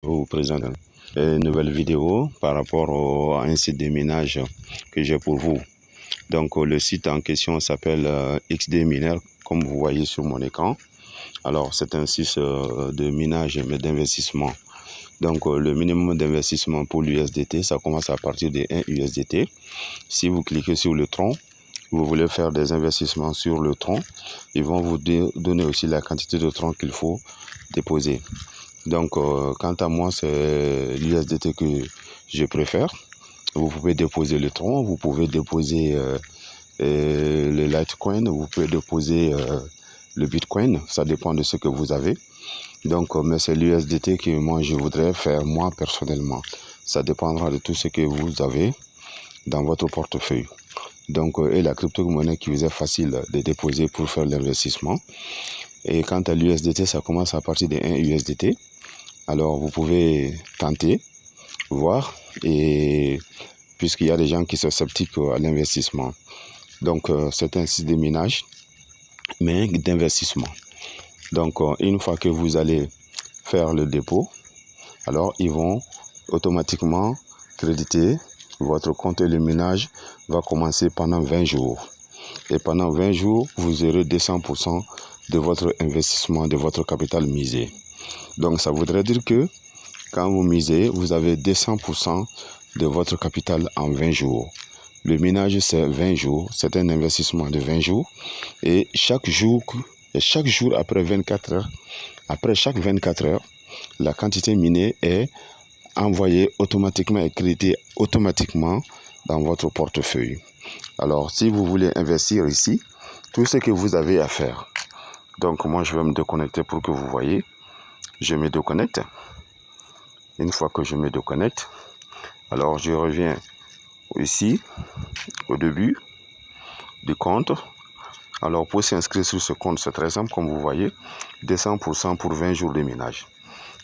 vous présente une nouvelle vidéo par rapport à un site de minage que j'ai pour vous. Donc le site en question s'appelle XD Miner, comme vous voyez sur mon écran. Alors c'est un site de minage mais d'investissement. Donc le minimum d'investissement pour l'USDT, ça commence à partir de 1 USDT. Si vous cliquez sur le tronc, vous voulez faire des investissements sur le tronc, ils vont vous donner aussi la quantité de tronc qu'il faut déposer. Donc, quant à moi, c'est l'USDT que je préfère. Vous pouvez déposer le tronc, vous pouvez déposer le Litecoin, vous pouvez déposer le Bitcoin, ça dépend de ce que vous avez. Donc, mais c'est l'USDT que moi, je voudrais faire, moi, personnellement. Ça dépendra de tout ce que vous avez dans votre portefeuille. Donc, et la crypto-monnaie qui vous est facile de déposer pour faire l'investissement. Et quant à l'USDT, ça commence à partir de 1 USDT. Alors, vous pouvez tenter, voir, et puisqu'il y a des gens qui sont sceptiques à l'investissement. Donc, c'est un site de minage, mais d'investissement. Donc, une fois que vous allez faire le dépôt, alors ils vont automatiquement créditer votre compte et le minage va commencer pendant 20 jours. Et pendant 20 jours, vous aurez 200% de votre investissement, de votre capital misé. Donc, ça voudrait dire que quand vous misez, vous avez 200% de votre capital en 20 jours. Le minage, c'est 20 jours. C'est un investissement de 20 jours. Et chaque jour après 24 heures, après chaque 24 heures, la quantité minée est envoyée automatiquement et créditée automatiquement dans votre portefeuille. Alors, si vous voulez investir ici, tout ce que vous avez à faire. Donc, moi, je vais me déconnecter pour que vous voyez. Je me déconnecte. Une fois que je me déconnecte, alors je reviens ici, au début du compte. Alors pour s'inscrire sur ce compte, c'est très simple, comme vous voyez, 200% pour 20 jours de minage.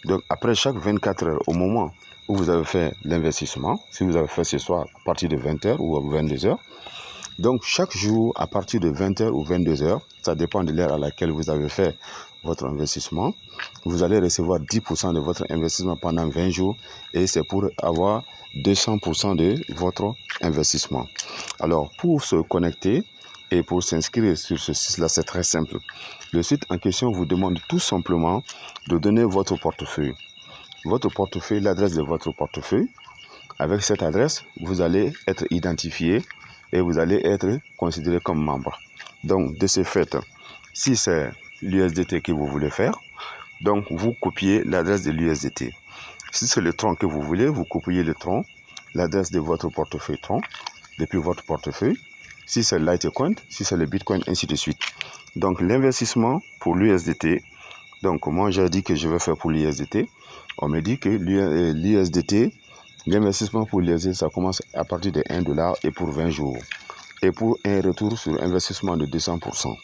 Donc après chaque 24 heures, au moment où vous avez fait l'investissement, si vous avez fait ce soir à partir de 20h ou 22h, donc chaque jour à partir de 20h ou 22h, ça dépend de l'heure à laquelle vous avez fait votre investissement, vous allez recevoir 10% de votre investissement pendant 20 jours et c'est pour avoir 200% de votre investissement. Alors pour se connecter et pour s'inscrire sur ce site-là, c'est très simple. Le site en question vous demande tout simplement de donner votre portefeuille. Votre portefeuille, l'adresse de votre portefeuille. Avec cette adresse, vous allez être identifié et vous allez être considéré comme membre. Donc, de ce fait, si c'est l'USDT que vous voulez faire, donc vous copiez l'adresse de l'USDT. Si c'est le tronc que vous voulez, vous copiez le tronc, l'adresse de votre portefeuille tronc, depuis votre portefeuille. Si c'est le Litecoin, si c'est le Bitcoin, ainsi de suite. Donc, l'investissement pour l'USDT, donc moi j'ai dit que je vais faire pour l'USDT. On me dit que l'USDT, l'investissement pour l'USDT, ça commence à partir de $1 et pour 20 jours. Et pour un retour sur investissement de 200%.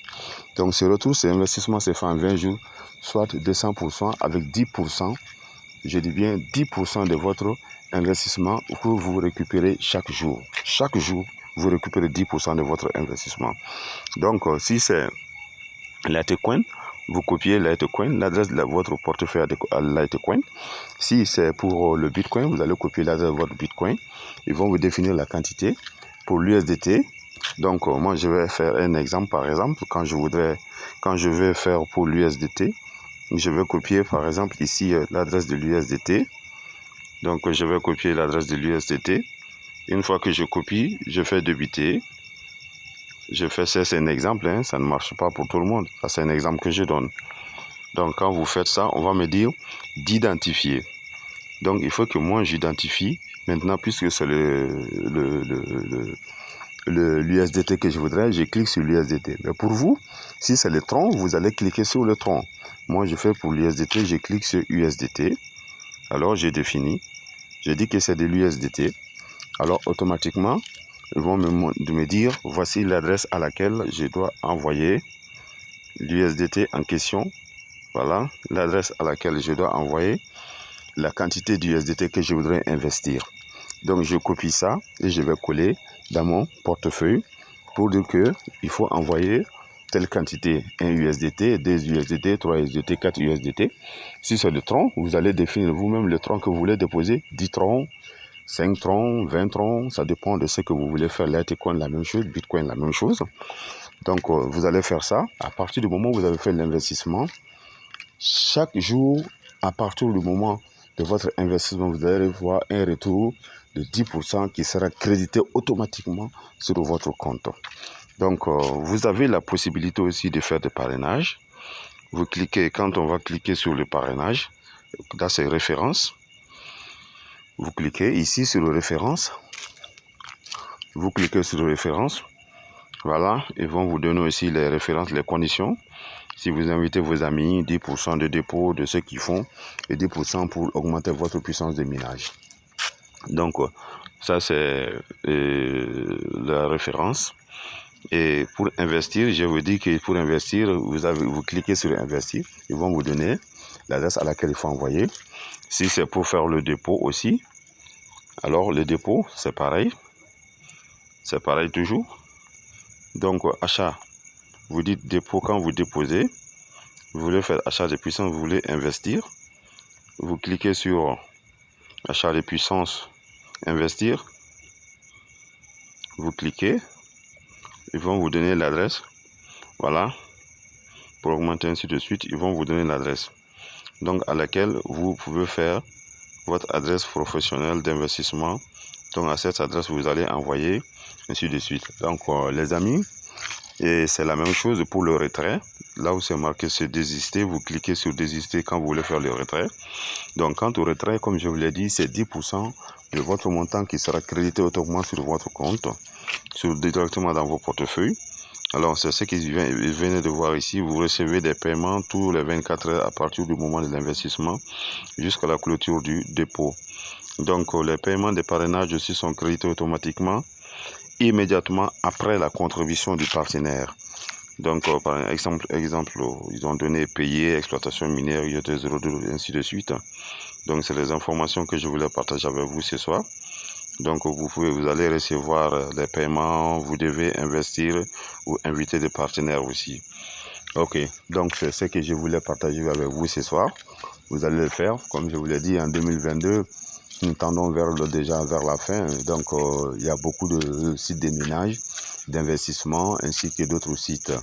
Donc ce retour sur investissement se fait en 20 jours, soit 200% avec 10%, je dis bien 10% de votre investissement que vous récupérez chaque jour. Chaque jour, vous récupérez 10% de votre investissement. Donc si c'est Litecoin, vous copiez Litecoin, l'adresse de votre portefeuille à Litecoin. Si c'est pour le Bitcoin, vous allez copier l'adresse de votre Bitcoin. Ils vont vous définir la quantité. Pour l'USDT, donc moi je vais faire un exemple. Par exemple, quand je vais faire pour l'USDT, je vais copier par exemple ici l'adresse de l'USDT. Donc je vais copier l'adresse de l'USDT. Une fois que je copie, je fais débiter. Je fais ça, c'est un exemple, hein, ça ne marche pas pour tout le monde. Ça, c'est un exemple que je donne. Donc, quand vous faites ça, on va me dire d'identifier. Donc, il faut que moi, j'identifie. Maintenant, puisque c'est l'USDT que je voudrais, je clique sur l'USDT. Mais pour vous, si c'est le tronc, vous allez cliquer sur le tronc. Moi, je fais pour l'USDT, je clique sur USDT. Alors, j'ai défini. Je dis que c'est de l'USDT. Alors, automatiquement, ils vont me dire, voici l'adresse à laquelle je dois envoyer l'USDT en question. Voilà, l'adresse à laquelle je dois envoyer la quantité d'USDT que je voudrais investir. Donc, je copie ça et je vais coller dans mon portefeuille pour dire qu'il faut envoyer telle quantité, 1 USDT, 2 USDT, 3 USDT, 4 USDT. Si c'est le tronc, vous allez définir vous-même le tronc que vous voulez déposer, 10 troncs, 5 troncs, 20 troncs, ça dépend de ce que vous voulez faire. Litecoin, la même chose, Bitcoin, la même chose. Donc, vous allez faire ça. À partir du moment où vous avez fait l'investissement, chaque jour, à partir du moment de votre investissement, vous allez voir un retour de 10% qui sera crédité automatiquement sur votre compte. Donc, vous avez la possibilité aussi de faire des parrainages. Vous cliquez, quand on va cliquer sur le parrainage, dans ces références, vous cliquez ici sur les références. Vous cliquez sur les références. Voilà, ils vont vous donner aussi les références, les conditions. Si vous invitez vos amis, 10% de dépôt de ceux qui font et 10% pour augmenter votre puissance de minage. Donc, ça c'est la référence. Et pour investir, je vous dis que pour investir, vous cliquez sur investir. Ils vont vous donner l'adresse à laquelle il faut envoyer. Si c'est pour faire le dépôt aussi, alors le dépôt, c'est pareil. C'est pareil toujours. Donc, achat, vous dites dépôt quand vous déposez. Vous voulez faire achat de puissance, vous voulez investir. Vous cliquez sur achat de puissance, investir. Vous cliquez. Ils vont vous donner l'adresse. Voilà. Pour augmenter ainsi de suite, ils vont vous donner l'adresse. Donc, à laquelle vous pouvez faire votre adresse professionnelle d'investissement. Donc, à cette adresse, vous allez envoyer ainsi de suite. Donc, les amis, et c'est la même chose pour le retrait. Là où c'est marqué se désister, vous cliquez sur désister quand vous voulez faire le retrait. Donc, quant au retrait, comme je vous l'ai dit, c'est 10% de votre montant qui sera crédité automatiquement sur votre compte, directement dans vos portefeuilles. Alors, c'est ce qu'ils venaient de voir ici. Vous recevez des paiements tous les 24 heures à partir du moment de l'investissement jusqu'à la clôture du dépôt. Donc, les paiements des parrainages aussi sont crédités automatiquement immédiatement après la contribution du partenaire. Donc, par exemple, ils ont donné payer, exploitation minière, IoT02, ainsi de suite. Donc, c'est les informations que je voulais partager avec vous ce soir. Donc, vous allez recevoir les paiements, vous devez investir ou inviter des partenaires aussi. Ok, donc c'est ce que je voulais partager avec vous ce soir. Vous allez le faire, comme je vous l'ai dit, en 2022. Nous tendons déjà vers la fin, donc il y a beaucoup de sites de minage, d'investissement ainsi que d'autres sites.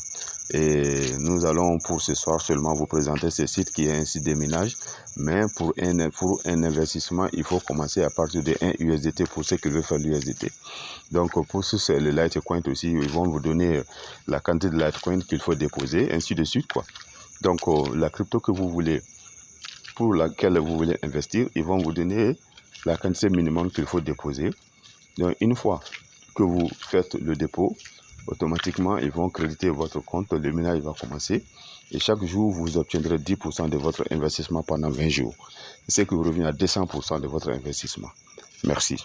Et nous allons pour ce soir seulement vous présenter ce site qui est un site de minage, mais pour un investissement, il faut commencer à partir de 1 USDT pour ceux qui veulent faire l'USDT. Donc pour ceux c'est le Litecoin aussi, ils vont vous donner la quantité de Litecoin qu'il faut déposer, ainsi de suite quoi. Donc la crypto que vous voulez, pour laquelle vous voulez investir, ils vont vous donner la quantité minimum qu'il faut déposer. Donc, une fois que vous faites le dépôt, automatiquement, ils vont créditer votre compte. Le minage va commencer. Et chaque jour, vous obtiendrez 10% de votre investissement pendant 20 jours. C'est ce qui vous revient à 200% de votre investissement. Merci.